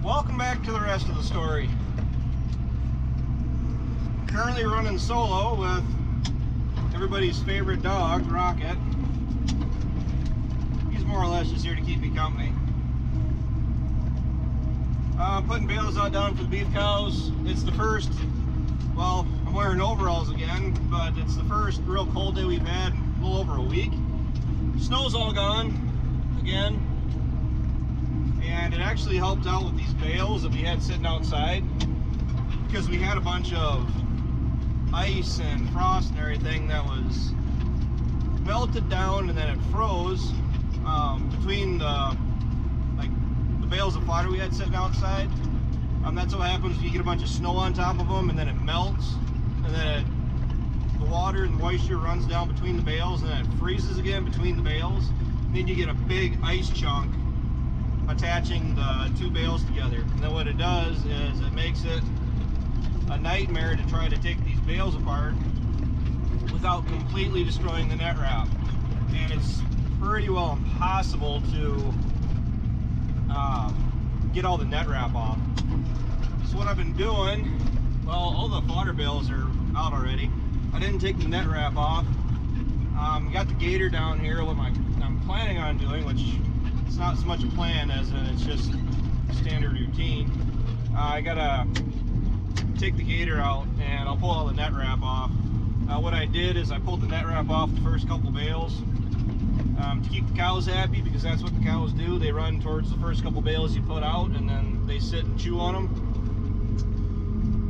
Welcome back to the rest of the story. Currently running solo with everybody's favorite dog, Rocket. He's more or less just here to keep me company. Putting bales out down for the beef cows. It's the first, well, I'm wearing overalls again, but it's the first real cold day we've had in a little over a week. Snow's all gone again, and it actually helped out with these bales that we had sitting outside, because we had a bunch of ice and frost and everything that was melted down, and then it froze between the bales of fodder we had sitting outside. That's what happens when you get a bunch of snow on top of them, and then it melts, and then the water and the moisture runs down between the bales, and then it freezes again between the bales. And then you get a big ice chunk attaching the two bales together. And then what it does is it makes it a nightmare to try to take these bales apart without completely destroying the net wrap. And it's pretty well impossible to get all the net wrap off. So what I've been doing, well, all the fodder bales are out already. I didn't take the net wrap off. Got the gator down here. What I'm planning on doing, which it's not so much a plan as in it's just standard routine. I gotta take the gator out and I'll pull all the net wrap off. What I did is I pulled the net wrap off the first couple bales to keep the cows happy, because that's what the cows do. They run towards the first couple bales you put out, and then they sit and chew on them.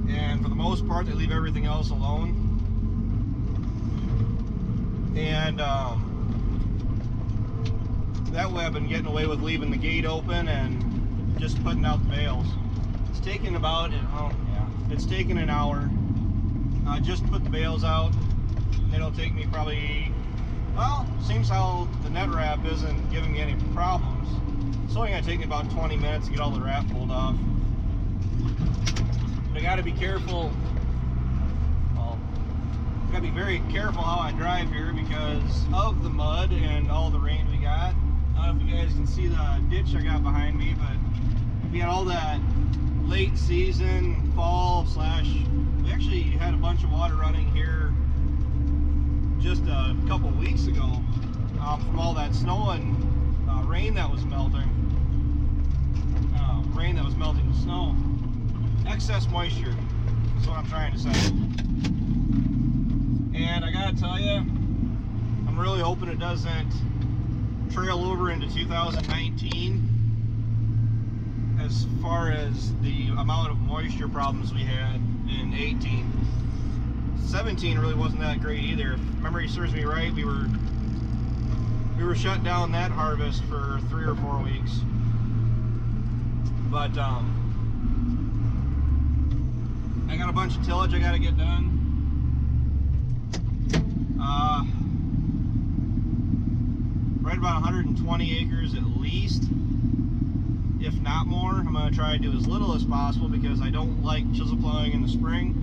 And for the most part, they leave everything else alone. And that way I've been getting away with leaving the gate open and just putting out the bales. It's taken about, it's taken an hour just to put the bales out. It'll take me probably, well, seems how the net wrap isn't giving me any problems. It's only gonna take me about 20 minutes to get all the wrap pulled off. But I gotta be careful. Well, I gotta be very careful how I drive here because of the mud and all the rain we got. I don't know if you guys can see the ditch I got behind me, but we had all that late season fall slash, we actually had a bunch of water running here just a couple weeks ago from all that snow and rain that was melting. Rain that was melting the snow. Excess moisture is what I'm trying to say. And I gotta tell you, I'm really hoping it doesn't trail over into 2019 as far as the amount of moisture problems we had in 18. 17 really wasn't that great either. If memory serves me right, we were shut down that harvest for 3 or 4 weeks. But I got a bunch of tillage I gotta get done. Right about 120 acres at least, if not more. I'm gonna try to do as little as possible because I don't like chisel plowing in the spring.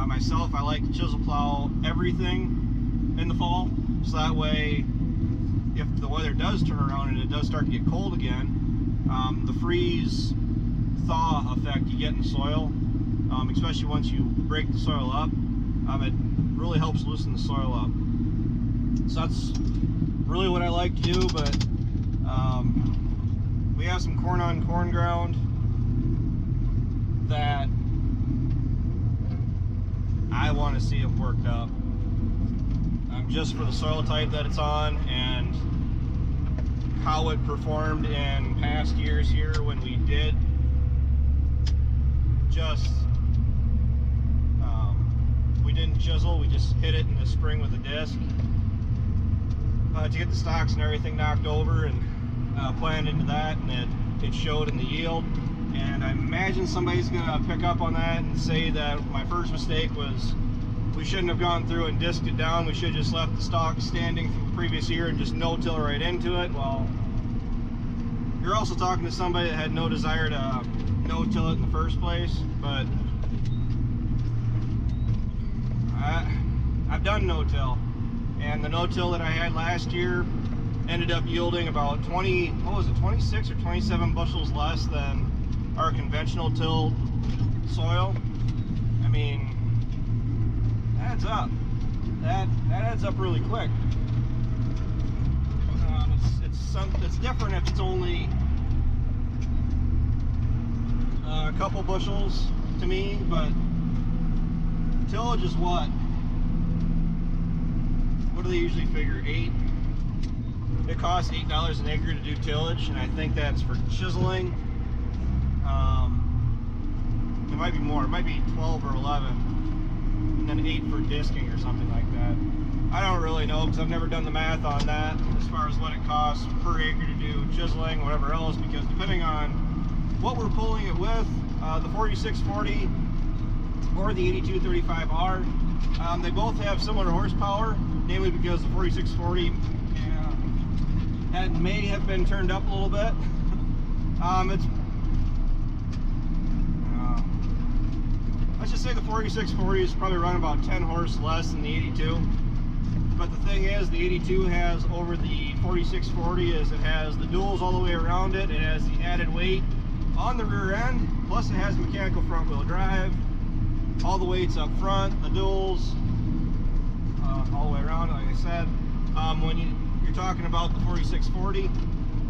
Myself, I like to chisel plow everything in the fall, so that way if the weather does turn around and it does start to get cold again, the freeze thaw effect you get in the soil, especially once you break the soil up, it really helps loosen the soil up. So that's really what I like to do. But we have some corn on corn ground that I want to see it worked up, just for the soil type that it's on and how it performed in past years here when we did just we didn't chisel, we just hit it in the spring with a disc to get the stalks and everything knocked over, and planned into that, and it showed in the yield. And I imagine somebody's gonna pick up on that and say that my first mistake was we shouldn't have gone through and disked it down. We should have just left the stalk standing from the previous year and just no-till right into it. Well, you're also talking to somebody that had no desire to no-till it in the first place. But I've done no-till, and the no-till that I had last year ended up yielding about 26 or 27 bushels less than our conventional tilled soil, I mean, that adds up. That adds up really quick. It's different if it's only a couple bushels to me, but tillage is what? What do they usually figure? 8? It costs $8 an acre to do tillage, and I think that's for chiseling. It might be more. It might be 12 or 11, and then 8 for disking or something like that. I don't really know because I've never done the math on that as far as what it costs per acre to do chiseling, whatever else, because depending on what we're pulling it with, the 4640 or the 8235R, they both have similar horsepower, namely because the 4640 may have been turned up a little bit. Let's just say the 4640 is probably around about 10 horse less than the 82. But the thing is, the 82 has over the 4640 is it has the duals all the way around it. It has the added weight on the rear end, plus it has mechanical front wheel drive. All the weights up front, the duals, all the way around, like I said. When you're talking about the 4640,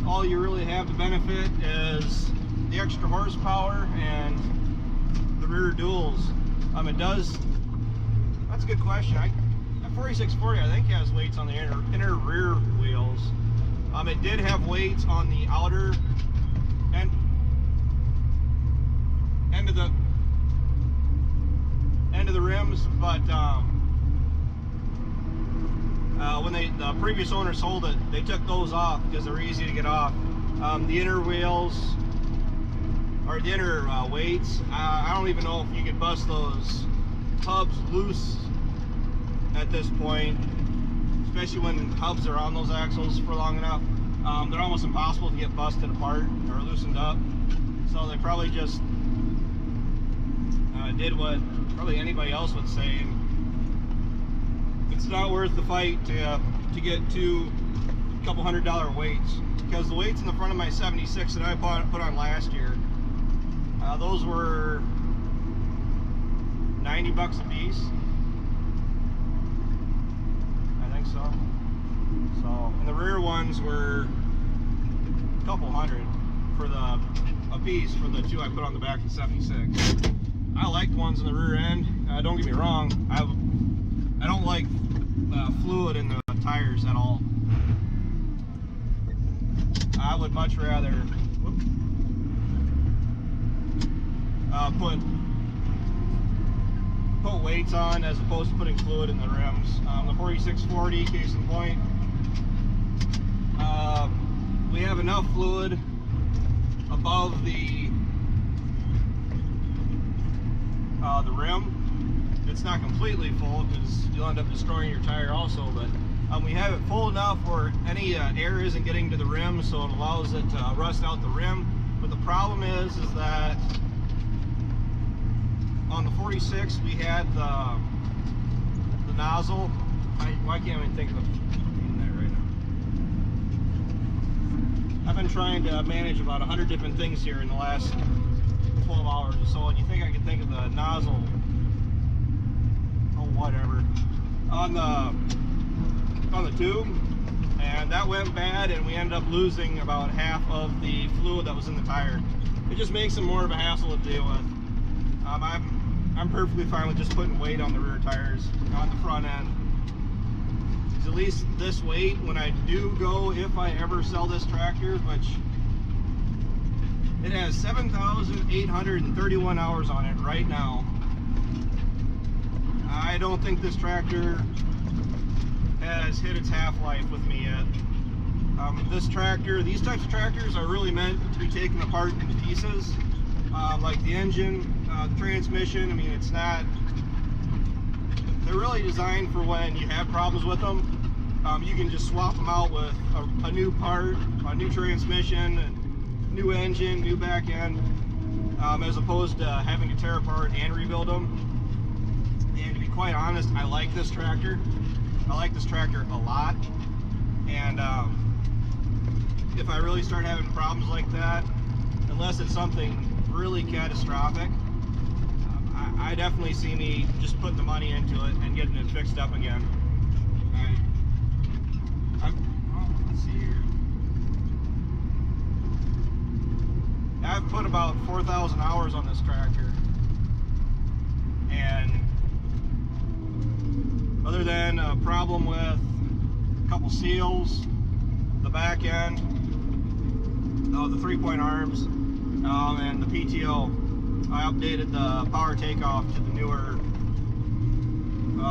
all you really have to benefit is the extra horsepower and the rear duals. It does, that's a good question. That 4640 I think has weights on the inner rear wheels. It did have weights on the outer end of the rims, but when the previous owner sold it, they took those off because they're easy to get off. The inner wheels, or the inner weights, I don't even know if you could bust those hubs loose at this point, especially when hubs are on those axles for long enough. They're almost impossible to get busted apart or loosened up. So they probably just did what probably anybody else would say. It's not worth the fight to get two couple $100 weights, because the weights in the front of my 76 that I put on last year, those were 90 bucks a piece. I think so. And the rear ones were a couple hundred for a piece for the two I put on the back of the 76. I like the ones in the rear end. Don't get me wrong. I don't like fluid in the tires at all. I would much rather put weights on as opposed to putting fluid in the rims. The 4640, case in point, we have enough fluid above the rim. It's not completely full because you'll end up destroying your tire also, but we have it full enough where any air isn't getting to the rim, so it allows it to rust out the rim. But the problem is that on the 46 we had the nozzle. Why can't I even think of the that right now? I've been trying to manage about 100 different things here in the last 12 hours or so, and you think I could think of the nozzle, oh whatever, on the tube, and that went bad, and we ended up losing about half of the fluid that was in the tire. It just makes it more of a hassle to deal with. I'm perfectly fine with just putting weight on the rear tires on the front end. At least this weight, when I do go, if I ever sell this tractor, which it has 7,831 hours on it right now. I don't think this tractor has hit its half-life with me yet. This tractor, these types of tractors are really meant to be taken apart into pieces, like the engine, the transmission. I mean, it's not, they're really designed for when you have problems with them. You can just swap them out with a new part, a new transmission, and new engine, new back end, as opposed to having to tear apart and rebuild them. And to be quite honest, I like this tractor. I like this tractor a lot. And if I really start having problems like that, unless it's something really catastrophic, I definitely see me just putting the money into it and getting it fixed up again. Let's see here. I've put about 4,000 hours on this tractor, and other than a problem with a couple seals, the back end, the 3-point arms, and the PTO, I updated the power takeoff to the newer,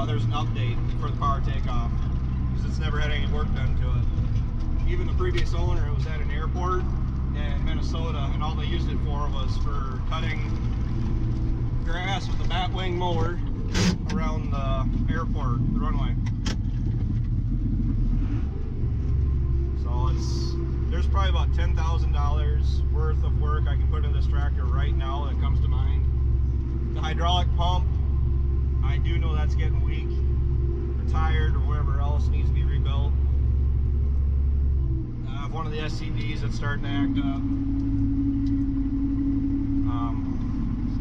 there's an update for the power takeoff, because it's never had any work done to it. Even the previous owner, it was at an airport in Minnesota, and all they used it for was for cutting grass with a batwing mower around the airport, the runway. So there's probably about $10,000 worth of work I can put in this tractor right now that comes to mind. The hydraulic pump, I do know that's getting weak or tired or whatever else needs to be rebuilt. I have one of the SCVs that's starting to act up.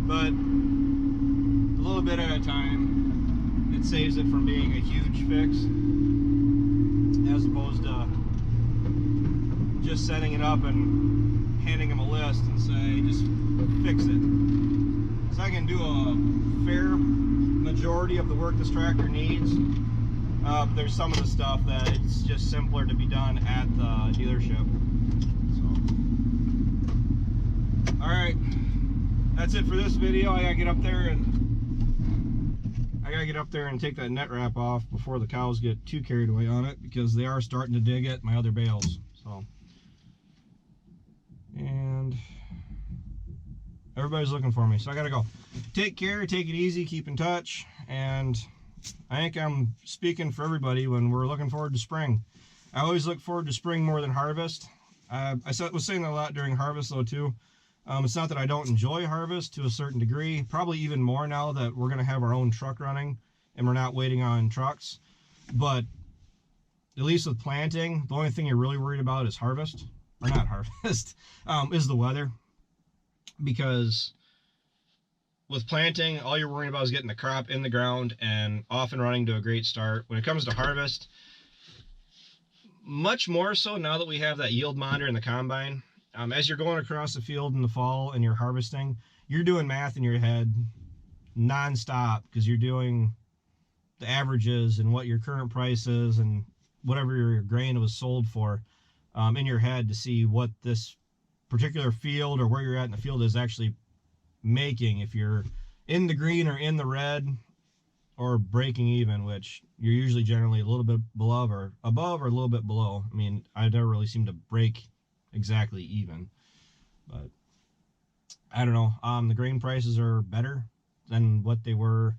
But a little bit at a time, it saves it from being a huge fix, as opposed to just setting it up and handing them a list and say, just fix it. Because I can do a fair majority of the work this tractor needs. There's some of the stuff that it's just simpler to be done at the dealership. So, all right, that's it for this video. I gotta get up there and take that net wrap off before the cows get too carried away on it, because they are starting to dig at my other bales. So, and everybody's looking for me, so I gotta go. Take care, take it easy, keep in touch, and I think I'm speaking for everybody when we're looking forward to spring. I always look forward to spring more than harvest. I was saying that a lot during harvest though too. It's not that I don't enjoy harvest to a certain degree, probably even more now that we're gonna have our own truck running and we're not waiting on trucks. But at least with planting, the only thing you're really worried about is harvest, or not harvest, is the weather. Because with planting, all you're worrying about is getting the crop in the ground and off and running to a great start. When it comes to harvest, much more so now that we have that yield monitor in the combine, as you're going across the field in the fall and you're harvesting, you're doing math in your head non-stop, because you're doing the averages and what your current price is and whatever your grain was sold for in your head to see what this particular field or where you're at in the field is actually making, if you're in the green or in the red or breaking even, which you're usually generally a little bit below or above or a little bit below. I mean, I never really seem to break exactly even, but I don't know. The grain prices are better than what they were.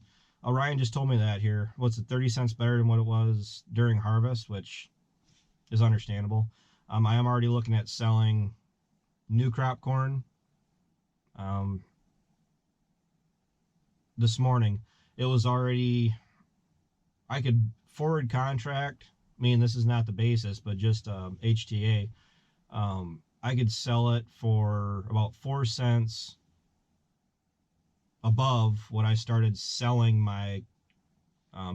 Ryan just told me that here. What's it, 30 cents better than what it was during harvest, which is understandable. I am already looking at selling new crop corn. This morning it was already, I could forward contract, I mean, this is not the basis, but just HTA, I could sell it for about 4 cents above what I started selling my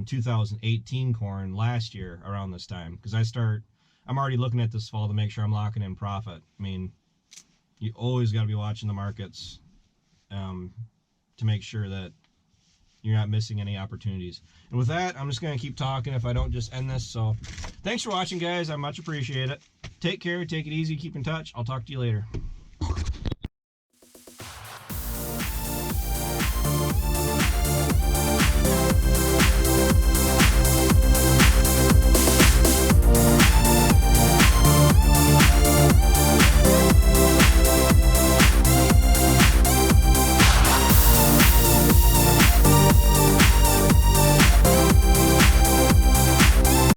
2018 corn last year around this time, because I'm already looking at this fall to make sure I'm locking in profit. I mean, you always got to be watching the markets to make sure that you're not missing any opportunities. And with that, I'm just going to keep talking if I don't just end this. So thanks for watching, guys. I much appreciate it. Take care. Take it easy. Keep in touch. I'll talk to you later.